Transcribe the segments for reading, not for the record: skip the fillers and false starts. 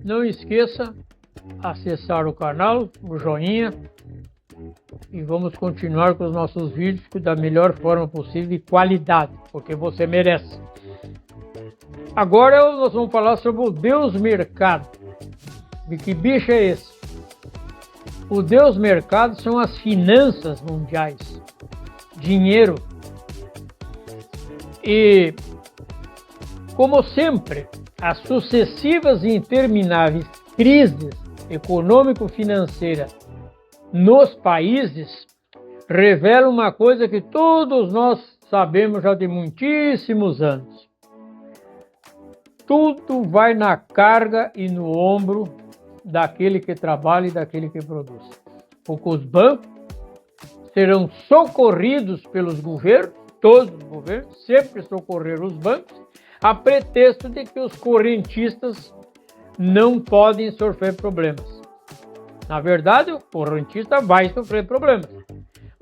Não esqueça acessar o canal, o joinha, e vamos continuar com os nossos vídeos da melhor forma possível e qualidade, porque você merece. Agora nós vamos falar sobre o Deus Mercado. De que bicho é esse? O Deus Mercado são as finanças mundiais, dinheiro. E, como sempre, as sucessivas e intermináveis crises econômico-financeiras nos países revelam uma coisa que todos nós sabemos já de muitíssimos anos. Tudo vai na carga e no ombro daquele que trabalha e daquele que produz. Porque os bancos serão socorridos pelos governos, todos os governos sempre socorreram os bancos, a pretexto de que os correntistas não podem sofrer problemas. Na verdade, o correntista vai sofrer problemas,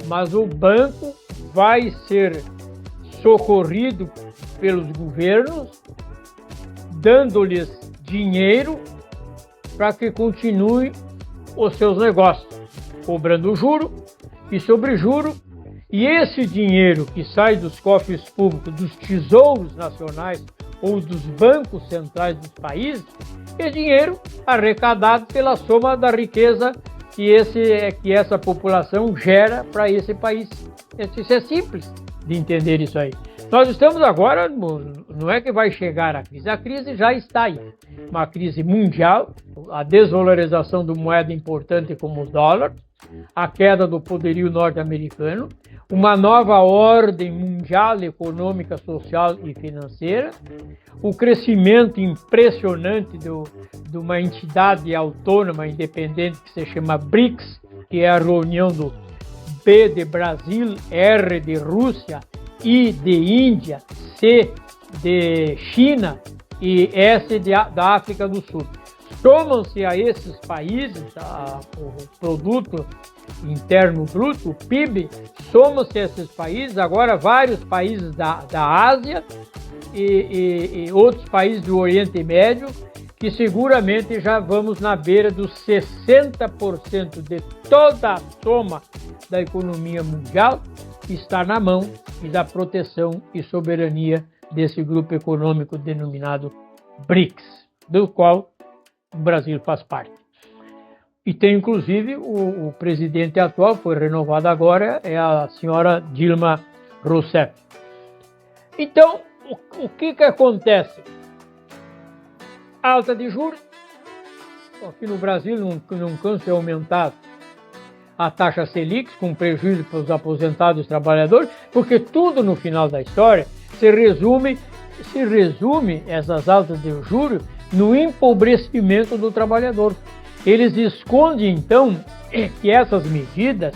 mas o banco vai ser socorrido pelos governos, dando-lhes dinheiro para que continue os seus negócios, cobrando juro e sobrejuro, e esse dinheiro que sai dos cofres públicos, dos tesouros nacionais ou dos bancos centrais dos países, é dinheiro arrecadado pela soma da riqueza que essa população gera para esse país. Isso é simples de entender isso aí. Nós estamos agora, não é que vai chegar a crise já está aí. Uma crise mundial, a desvalorização da moeda importante como o dólar, a queda do poderio norte-americano, uma nova ordem mundial econômica, social e financeira, o crescimento impressionante de uma entidade autônoma independente que se chama BRICS, que é a reunião do B de Brasil, R de Rússia, I de Índia, C de China e S da África do Sul. Somam-se a esses países, o produto interno bruto, o PIB, somam-se a esses países, agora vários países da Ásia e outros países do Oriente Médio, que seguramente já vamos na beira dos 60% de toda a soma da economia mundial, que está na mão e da proteção e soberania desse grupo econômico denominado BRICS, do qual o Brasil faz parte. E tem inclusive o presidente atual, foi renovado agora, é a senhora Dilma Rousseff. Então, o que acontece? Alta de juros, aqui no Brasil não cansa de aumentar a taxa Selic, com prejuízo para os aposentados e os trabalhadores, porque tudo no final da história se resume essas altas de juros no empobrecimento do trabalhador. Eles escondem, então, que essas medidas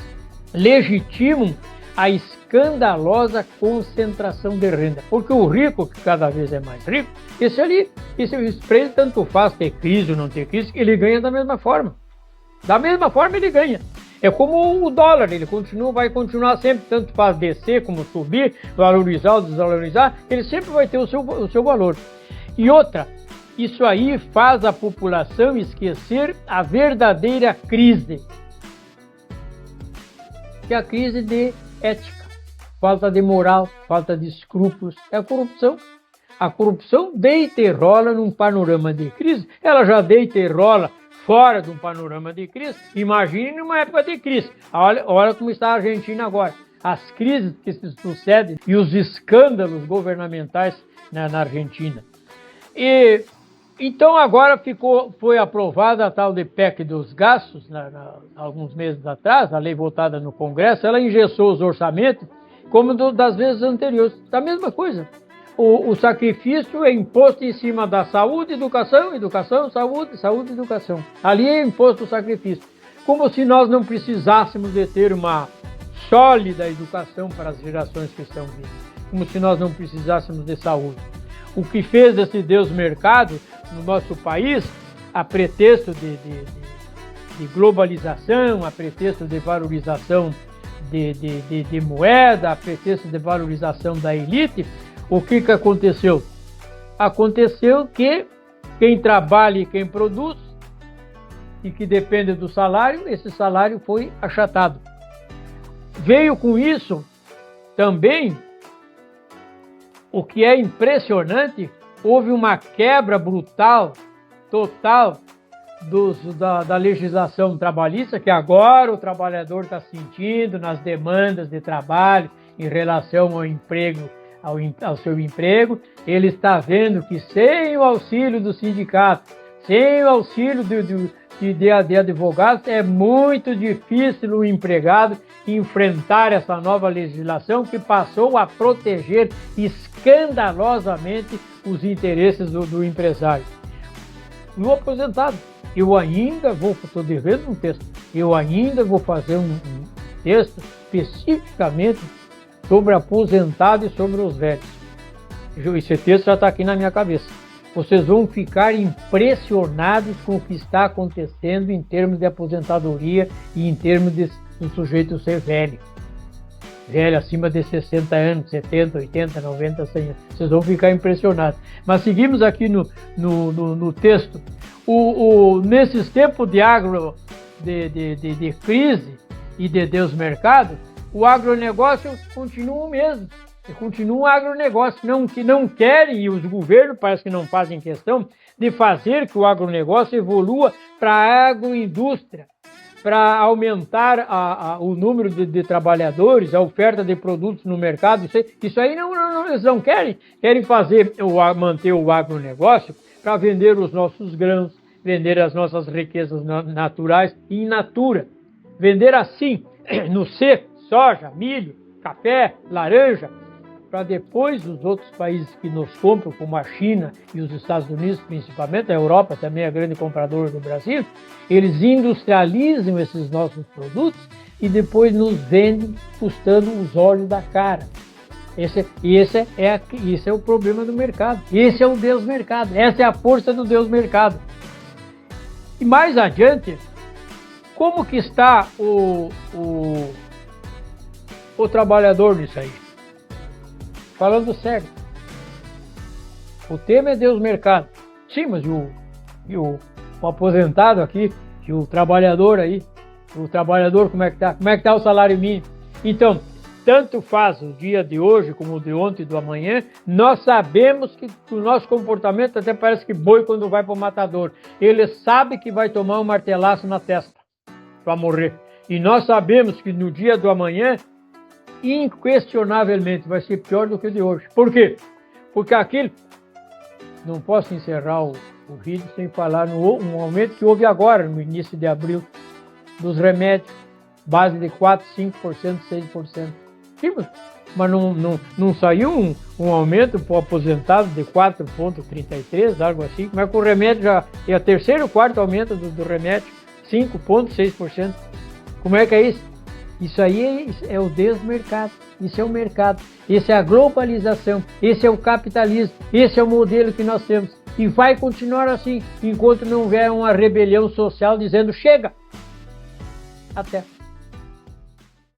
legitimam a escandalosa concentração de renda. Porque o rico, que cada vez é mais rico, esse para ele tanto faz ter crise ou não ter crise, ele ganha da mesma forma. Da mesma forma ele ganha. É como o dólar, ele vai continuar sempre, tanto faz descer como subir, valorizar ou desvalorizar, ele sempre vai ter o seu valor. E outra, isso aí faz a população esquecer a verdadeira crise, que é a crise de ética, falta de moral, falta de escrúpulos, é a corrupção. A corrupção deita e rola num panorama de crise, ela já deita e rola fora de um panorama de crise, imagine numa época de crise. Olha como está a Argentina agora, as crises que se sucedem e os escândalos governamentais na Argentina. E então agora foi aprovada a tal de PEC dos gastos, alguns meses atrás, a lei votada no Congresso, ela engessou os orçamentos como das vezes anteriores, da mesma coisa. O sacrifício é imposto em cima da saúde, educação, saúde, educação. Ali é imposto o sacrifício. Como se nós não precisássemos de ter uma sólida educação para as gerações que estão vindo. Como se nós não precisássemos de saúde. O que fez esse Deus Mercado no nosso país, a pretexto de globalização, a pretexto de valorização de moeda, a pretexto de valorização da elite, o que aconteceu? Aconteceu que quem trabalha e quem produz, e que depende do salário, esse salário foi achatado. Veio com isso também, o que é impressionante, houve uma quebra brutal, total, da legislação trabalhista, que agora o trabalhador está sentindo nas demandas de trabalho em relação ao emprego, ao seu emprego. Ele está vendo que sem o auxílio do sindicato, sem o auxílio de advogados, é muito difícil o empregado enfrentar essa nova legislação que passou a proteger escandalosamente os interesses do empresário. No aposentado, estou devendo um texto, eu ainda vou fazer um texto especificamente sobre aposentado e sobre os velhos. Esse texto já está aqui na minha cabeça. Vocês vão ficar impressionados com o que está acontecendo em termos de aposentadoria e em termos do sujeito ser velho. Velho acima de 60 anos, 70, 80, 90, 100 anos. Vocês vão ficar impressionados. Mas seguimos aqui no texto. Nesses tempos de de crise e de desmercado, o agronegócio continua o mesmo. Continua um agronegócio, que não querem, e os governos parece que não fazem questão de fazer que o agronegócio evolua para a agroindústria, para aumentar o número de trabalhadores, a oferta de produtos no mercado. Isso aí eles não querem. Querem manter o agronegócio para vender os nossos grãos, vender as nossas riquezas naturais e in natura. Vender assim, no seco, soja, milho, café, laranja, para depois os outros países que nos compram, como a China e os Estados Unidos principalmente, a Europa também é grande compradora do Brasil, eles industrializam esses nossos produtos e depois nos vendem custando os olhos da cara. Esse é o problema do mercado. Esse é o Deus mercado. Essa é a força do Deus mercado. E mais adiante, como que está o trabalhador nisso aí? Falando sério, o tema é Deus mercado. Sim, mas o aposentado aqui, e o trabalhador aí, como é que está? Como é que está o salário mínimo? Então, tanto faz o dia de hoje como o de ontem e do amanhã, nós sabemos que o nosso comportamento até parece que boi quando vai para o matador. Ele sabe que vai tomar um martelaço na testa para morrer. E nós sabemos que no dia do amanhã, inquestionavelmente vai ser pior do que o de hoje. Por quê? Porque aquilo, não posso encerrar o vídeo sem falar no aumento que houve agora, no início de abril, dos remédios, base de 4%, 5%, 6%. Sim, mas não saiu um aumento para o aposentado de 4,33%, algo assim? Como é que o remédio já é o terceiro ou quarto aumento do remédio, 5,6%? Como é que é isso? Isso aí é o desmercado, isso é o mercado, esse é a globalização, esse é o capitalismo, esse é o modelo que nós temos. E vai continuar assim, enquanto não houver uma rebelião social dizendo chega. Até.